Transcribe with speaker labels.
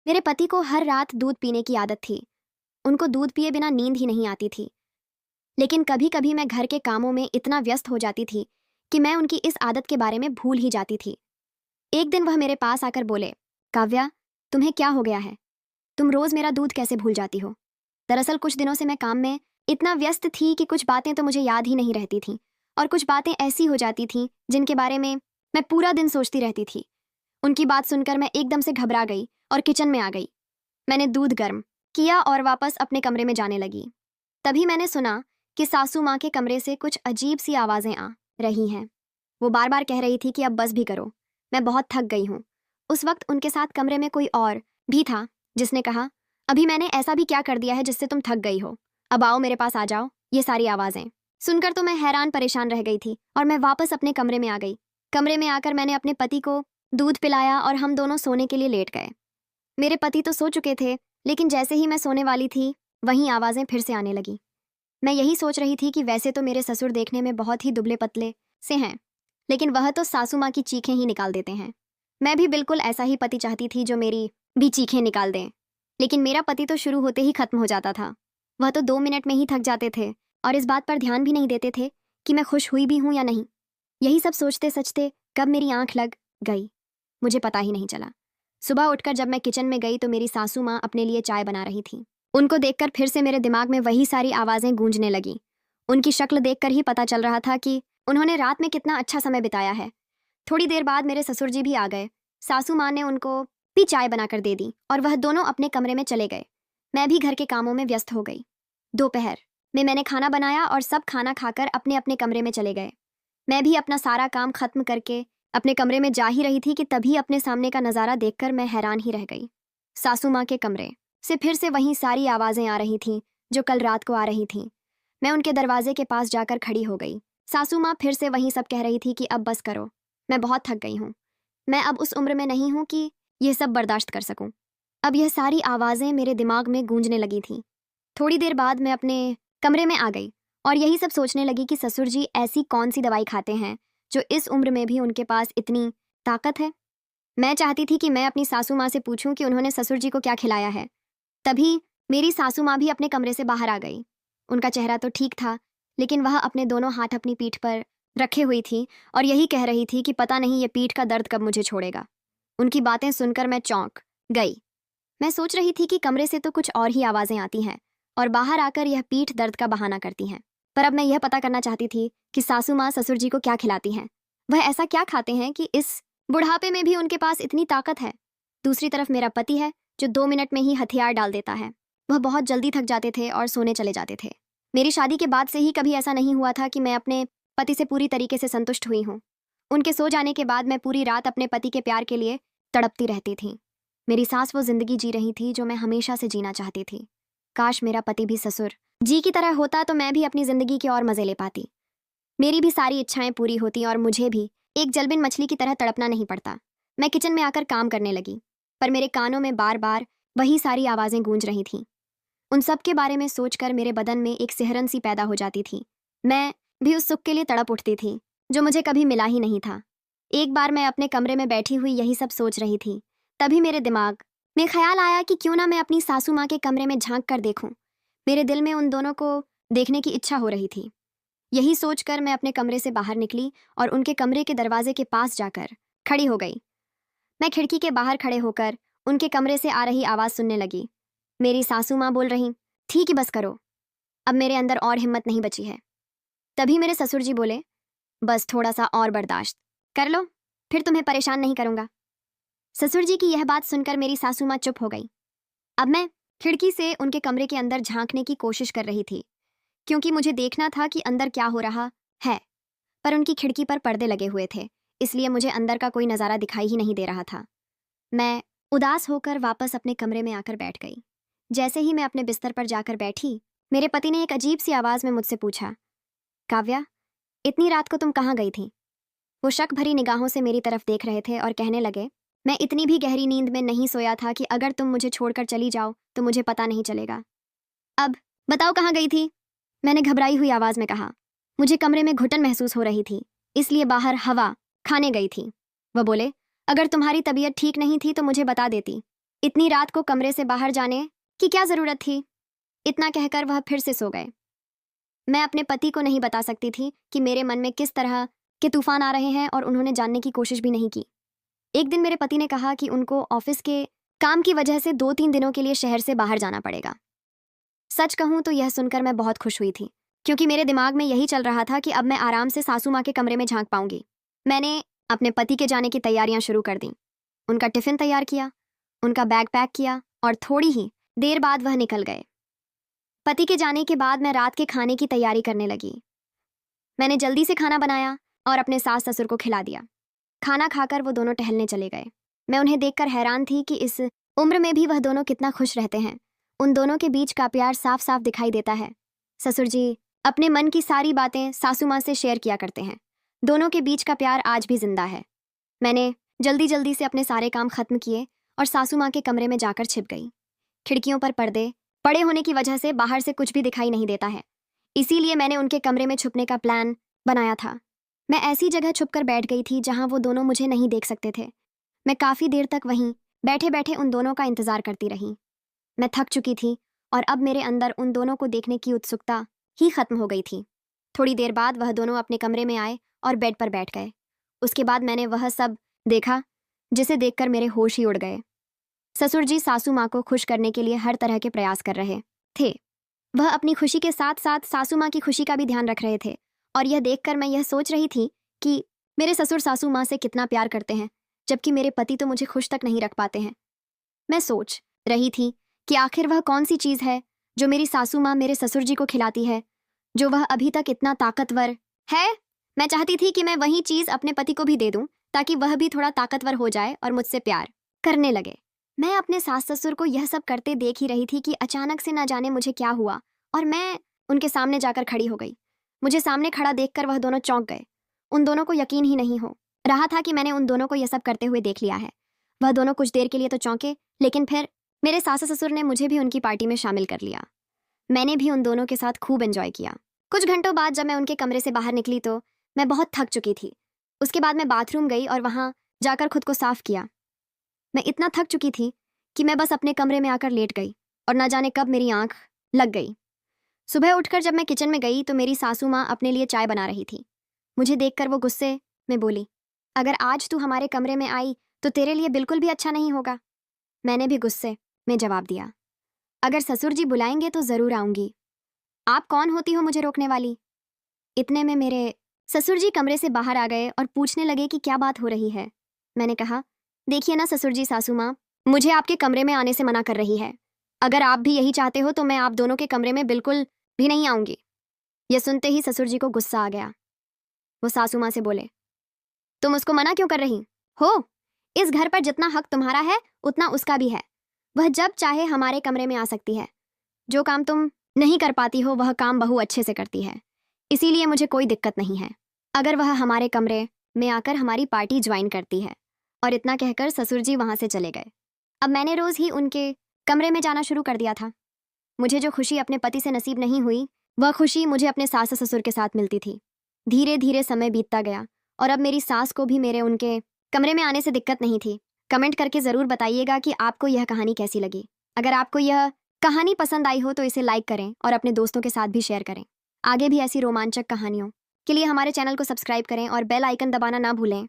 Speaker 1: मेरे पति को हर रात दूध पीने की आदत थी। उनको दूध पिए बिना नींद ही नहीं आती थी। लेकिन कभी कभी मैं घर के कामों में इतना व्यस्त हो जाती थी कि मैं उनकी इस आदत के बारे में भूल ही जाती थी। एक दिन वह मेरे पास आकर बोले, काव्या, तुम्हें क्या हो गया है? तुम रोज मेरा दूध कैसे भूल जाती हो? दरअसल कुछ दिनों से मैं काम में इतना व्यस्त थी कि कुछ बातें तो मुझे याद ही नहीं रहती थीं, और कुछ बातें ऐसी हो जाती थीं जिनके बारे में मैं पूरा दिन सोचती रहती थी। उनकी बात सुनकर मैं एकदम से घबरा गई और किचन में आ गई। मैंने दूध गर्म किया और वापस अपने कमरे में जाने लगी। तभी मैंने सुना कि सासू माँ के कमरे से कुछ अजीब सी आवाजें आ रही हैं। वो बार बार कह रही थी कि अब बस भी करो, मैं बहुत थक गई हूँ। उस वक्त उनके साथ कमरे में कोई और भी था जिसने कहा, अभी मैंने ऐसा भी क्या कर दिया है जिससे तुम थक गई हो? अब आओ, मेरे पास आ जाओ। ये सारी आवाजें सुनकर तो मैं हैरान परेशान रह गई थी और मैं वापस अपने कमरे में आ गई। कमरे में आकर मैंने अपने पति को दूध पिलाया और हम दोनों सोने के लिए लेट गए। मेरे पति तो सो चुके थे, लेकिन जैसे ही मैं सोने वाली थी वहीं आवाजें फिर से आने लगी। मैं यही सोच रही थी कि वैसे तो मेरे ससुर देखने में बहुत ही दुबले पतले से हैं, लेकिन वह तो सासू माँ की चीखें ही निकाल देते हैं। मैं भी बिल्कुल ऐसा ही पति चाहती थी जो मेरी भी चीखें निकाल दें। लेकिन मेरा पति तो शुरू होते ही खत्म हो जाता था। वह तो 2 मिनट में ही थक जाते थे और इस बात पर ध्यान भी नहीं देते थे कि मैं खुश हुई भी हूं या नहीं। यही सब सोचते सोचते कब मेरी आंख लग गई मुझे पता ही नहीं चला। सुबह उठकर जब मैं किचन में गई तो मेरी सासू माँ अपने लिए चाय बना रही थी। उनको देखकर फिर से मेरे दिमाग में वही सारी आवाजें गूंजने लगी। उनकी शक्ल देखकर ही पता चल रहा था कि उन्होंने रात में कितना अच्छा समय बिताया है। थोड़ी देर बाद मेरे ससुर जी भी आ गए। सासू माँ ने उनको भी चाय बनाकर दे दी और वह दोनों अपने कमरे में चले गए। मैं भी घर के कामों में व्यस्त हो गई। दोपहर में मैंने खाना बनाया और सब खाना खाकर अपने अपने कमरे में चले गए। मैं भी अपना सारा काम खत्म करके अपने कमरे में जा ही रही थी कि तभी अपने सामने का नज़ारा देखकर मैं हैरान ही रह गई। सासू माँ के कमरे से फिर से वही सारी आवाज़ें आ रही थीं जो कल रात को आ रही थीं। मैं उनके दरवाजे के पास जाकर खड़ी हो गई। सासू माँ फिर से वही सब कह रही थी कि अब बस करो, मैं बहुत थक गई हूँ। मैं अब उस उम्र में नहीं हूँ कि यह सब बर्दाश्त कर सकूं। अब यह सारी आवाज़ें मेरे दिमाग में गूंजने लगी थीं। थोड़ी देर बाद मैं अपने कमरे में आ गई और यही सब सोचने लगी कि ससुर जी ऐसी कौन सी दवाई खाते हैं जो इस उम्र में भी उनके पास इतनी ताकत है। मैं चाहती थी कि मैं अपनी सासू माँ से पूछूं कि उन्होंने ससुर जी को क्या खिलाया है। तभी मेरी सासू माँ भी अपने कमरे से बाहर आ गई। उनका चेहरा तो ठीक था, लेकिन वह अपने दोनों हाथ अपनी पीठ पर रखे हुई थी और यही कह रही थी कि पता नहीं ये पीठ का दर्द कब मुझे छोड़ेगा। उनकी बातें सुनकर मैं चौंक गई। मैं सोच रही थी कि कमरे से तो कुछ और ही आवाजें आती हैं और बाहर आकर यह पीठ दर्द का बहाना करती हैं। पर अब मैं यह पता करना चाहती थी कि सासू माँ ससुर जी को क्या खिलाती हैं। वह ऐसा क्या खाते हैं कि इस बुढ़ापे में भी उनके पास इतनी ताकत है। दूसरी तरफ मेरा पति है जो 2 मिनट में ही हथियार डाल देता है। वह बहुत जल्दी थक जाते थे और सोने चले जाते थे। मेरी शादी के बाद से ही कभी ऐसा नहीं हुआ था कि मैं अपने पति से पूरी तरीके से संतुष्ट हुई हूँ। उनके सो जाने के बाद मैं पूरी रात अपने पति के प्यार के लिए तड़पती रहती थी। मेरी सास वो जिंदगी जी रही थी जो मैं हमेशा से जीना चाहती थी। काश मेरा पति भी ससुर जी की तरह होता तो मैं भी अपनी जिंदगी के और मजे ले पाती। मेरी भी सारी इच्छाएं पूरी होती और मुझे भी एक जलबिन मछली की तरह तड़पना नहीं पड़ता। मैं किचन में आकर काम करने लगी, पर मेरे कानों में बार बार वही सारी आवाजें गूंज रही थीं। उन सब के बारे में सोचकर मेरे बदन में एक सिहरन सी पैदा हो जाती थी। मैं भी उस सुख के लिए तड़प उठती थी जो मुझे कभी मिला ही नहीं था। एक बार मैं अपने कमरे में बैठी हुई यही सब सोच रही थी, तभी मेरे दिमाग में ख्याल आया कि क्यों ना मैं अपनी सासू माँ के कमरे में झांक कर देखूं। मेरे दिल में उन दोनों को देखने की इच्छा हो रही थी। यही सोचकर मैं अपने कमरे से बाहर निकली और उनके कमरे के दरवाजे के पास जाकर खड़ी हो गई। मैं खिड़की के बाहर खड़े होकर उनके कमरे से आ रही आवाज़ सुनने लगी। मेरी सासू माँ बोल रही, ठीक ही बस करो, अब मेरे अंदर और हिम्मत नहीं बची है। तभी मेरे ससुर जी बोले, बस थोड़ा सा और बर्दाश्त कर लो, फिर तुम्हें परेशान नहीं करूंगा। ससुर जी की यह बात सुनकर मेरी सासू माँ चुप हो गई। अब मैं खिड़की से उनके कमरे के अंदर झांकने की कोशिश कर रही थी, क्योंकि मुझे देखना था कि अंदर क्या हो रहा है। पर उनकी खिड़की पर पर्दे लगे हुए थे, इसलिए मुझे अंदर का कोई नज़ारा दिखाई ही नहीं दे रहा था। मैं उदास होकर वापस अपने कमरे में आकर बैठ गई। जैसे ही मैं अपने बिस्तर पर जाकर बैठी, मेरे पति ने एक अजीब सी आवाज़ में मुझसे पूछा, काव्या, इतनी रात को तुम कहाँ गई थी? वो शक भरी निगाहों से मेरी तरफ देख रहे थे और कहने लगे, मैं इतनी भी गहरी नींद में नहीं सोया था कि अगर तुम मुझे छोड़कर चली जाओ तो मुझे पता नहीं चलेगा। अब बताओ कहाँ गई थी? मैंने घबराई हुई आवाज़ में कहा। मुझे कमरे में घुटन महसूस हो रही थी, इसलिए बाहर हवा खाने गई थी। वह बोले, अगर तुम्हारी तबीयत ठीक नहीं थी तो मुझे बता देती, इतनी रात को कमरे से बाहर जाने की क्या जरूरत थी? इतना कहकर वह फिर से सो गए। मैं अपने पति को नहीं बता सकती थी कि मेरे मन में किस तरह के तूफान आ रहे हैं और उन्होंने जानने की कोशिश भी नहीं की। एक दिन मेरे पति ने कहा कि उनको ऑफिस के काम की वजह से 2-3 दिनों के लिए शहर से बाहर जाना पड़ेगा। सच कहूं तो यह सुनकर मैं बहुत खुश हुई थी, क्योंकि मेरे दिमाग में यही चल रहा था कि अब मैं आराम से सासू माँ के कमरे में झांक पाऊंगी। मैंने अपने पति के जाने की तैयारियां शुरू कर दी। उनका टिफिन तैयार किया, उनका बैग पैक किया और थोड़ी ही देर बाद वह निकल गए। पति के जाने के बाद मैं रात के खाने की तैयारी करने लगी। मैंने जल्दी से खाना बनाया और अपने सास ससुर को खिला दिया। खाना खाकर वो दोनों टहलने चले गए। मैं उन्हें देखकर हैरान थी कि इस उम्र में भी वह दोनों कितना खुश रहते हैं। उन दोनों के बीच का प्यार साफ साफ दिखाई देता है। ससुर जी अपने मन की सारी बातें सासू माँ से शेयर किया करते हैं। दोनों के बीच का प्यार आज भी जिंदा है। मैंने जल्दी जल्दी से अपने सारे काम खत्म किए और सासू माँ के कमरे में जाकर छिप गई। खिड़कियों पर पर्दे पड़े होने की वजह से बाहर से कुछ भी दिखाई नहीं देता है, इसीलिए मैंने उनके कमरे में छुपने का प्लान बनाया था। मैं ऐसी जगह छुपकर बैठ गई थी जहां वो दोनों मुझे नहीं देख सकते थे। मैं काफ़ी देर तक वहीं बैठे बैठे उन दोनों का इंतजार करती रही। मैं थक चुकी थी और अब मेरे अंदर उन दोनों को देखने की उत्सुकता ही खत्म हो गई थी। थोड़ी देर बाद वह दोनों अपने कमरे में आए और बेड पर बैठ गए। उसके बाद मैंने वह सब देखा जिसे देखकर मेरे होश ही उड़ गए। ससुर जी सासू माँ को खुश करने के लिए हर तरह के प्रयास कर रहे थे। वह अपनी खुशी के साथ साथ सासू माँ की खुशी का भी ध्यान रख रहे थे और यह देखकर मैं यह सोच रही थी कि मेरे ससुर सासू माँ से कितना प्यार करते हैं, जबकि मेरे पति तो मुझे खुश तक नहीं रख पाते हैं। मैं सोच रही थी कि आखिर वह कौन सी चीज़ है जो मेरी सासू माँ मेरे ससुर जी को खिलाती है, जो वह अभी तक इतना ताकतवर है। मैं चाहती थी कि मैं वही चीज़ अपने पति को भी दे दूं, ताकि वह भी थोड़ा ताकतवर हो जाए और मुझसे प्यार करने लगे। मैं अपने सास ससुर को यह सब करते देख ही रही थी कि अचानक से ना जाने मुझे क्या हुआ और मैं उनके सामने जाकर खड़ी हो गई। मुझे सामने खड़ा देखकर वह दोनों चौंक गए। उन दोनों को यकीन ही नहीं हो रहा था कि मैंने उन दोनों को यह सब करते हुए देख लिया है। वह दोनों कुछ देर के लिए तो चौंके, लेकिन फिर मेरे सास ससुर ने मुझे भी उनकी पार्टी में शामिल कर लिया। मैंने भी उन दोनों के साथ खूब एंजॉय किया। कुछ घंटों बाद जब मैं उनके कमरे से बाहर निकली तो मैं बहुत थक चुकी थी। उसके बाद मैं बाथरूम गई और वहाँ जाकर खुद को साफ किया। मैं इतना थक चुकी थी कि मैं बस अपने कमरे में आकर लेट गई और ना जाने कब मेरी आंख लग गई। सुबह उठकर जब मैं किचन में गई तो मेरी सासू माँ अपने लिए चाय बना रही थी। मुझे देखकर वो गुस्से में बोली, अगर आज तू हमारे कमरे में आई तो तेरे लिए बिल्कुल भी अच्छा नहीं होगा। मैंने भी गुस्से में जवाब दिया, अगर ससुर जी बुलाएंगे तो ज़रूर आऊँगी। आप कौन होती हो मुझे रोकने वाली? इतने में मेरे ससुर जी कमरे से बाहर आ गए और पूछने लगे कि क्या बात हो रही है। मैंने कहा, देखिए ना ससुर जी, सासू माँ मुझे आपके कमरे में आने से मना कर रही है। अगर आप भी यही चाहते हो तो मैं आप दोनों के कमरे में बिल्कुल भी नहीं आऊँगी। यह सुनते ही ससुर जी को गुस्सा आ गया। वो सासू माँ से बोले, तुम उसको मना क्यों कर रही हो? इस घर पर जितना हक तुम्हारा है उतना उसका भी है। वह जब चाहे हमारे कमरे में आ सकती है। जो काम तुम नहीं कर पाती हो वह काम बहू अच्छे से करती है, इसीलिए मुझे कोई दिक्कत नहीं है अगर वह हमारे कमरे में आकर हमारी पार्टी ज्वाइन करती है। और इतना कहकर ससुर जी वहाँ से चले गए। अब मैंने रोज़ ही उनके कमरे में जाना शुरू कर दिया था। मुझे जो खुशी अपने पति से नसीब नहीं हुई, वह खुशी मुझे अपने सास ससुर के साथ मिलती थी। धीरे धीरे समय बीतता गया और अब मेरी सास को भी मेरे उनके कमरे में आने से दिक्कत नहीं थी। कमेंट करके ज़रूर बताइएगा कि आपको यह कहानी कैसी लगी। अगर आपको यह कहानी पसंद आई हो तो इसे लाइक करें और अपने दोस्तों के साथ भी शेयर करें। आगे भी ऐसी रोमांचक कहानियों के लिए हमारे चैनल को सब्सक्राइब करें और बेल आइकन दबाना ना भूलें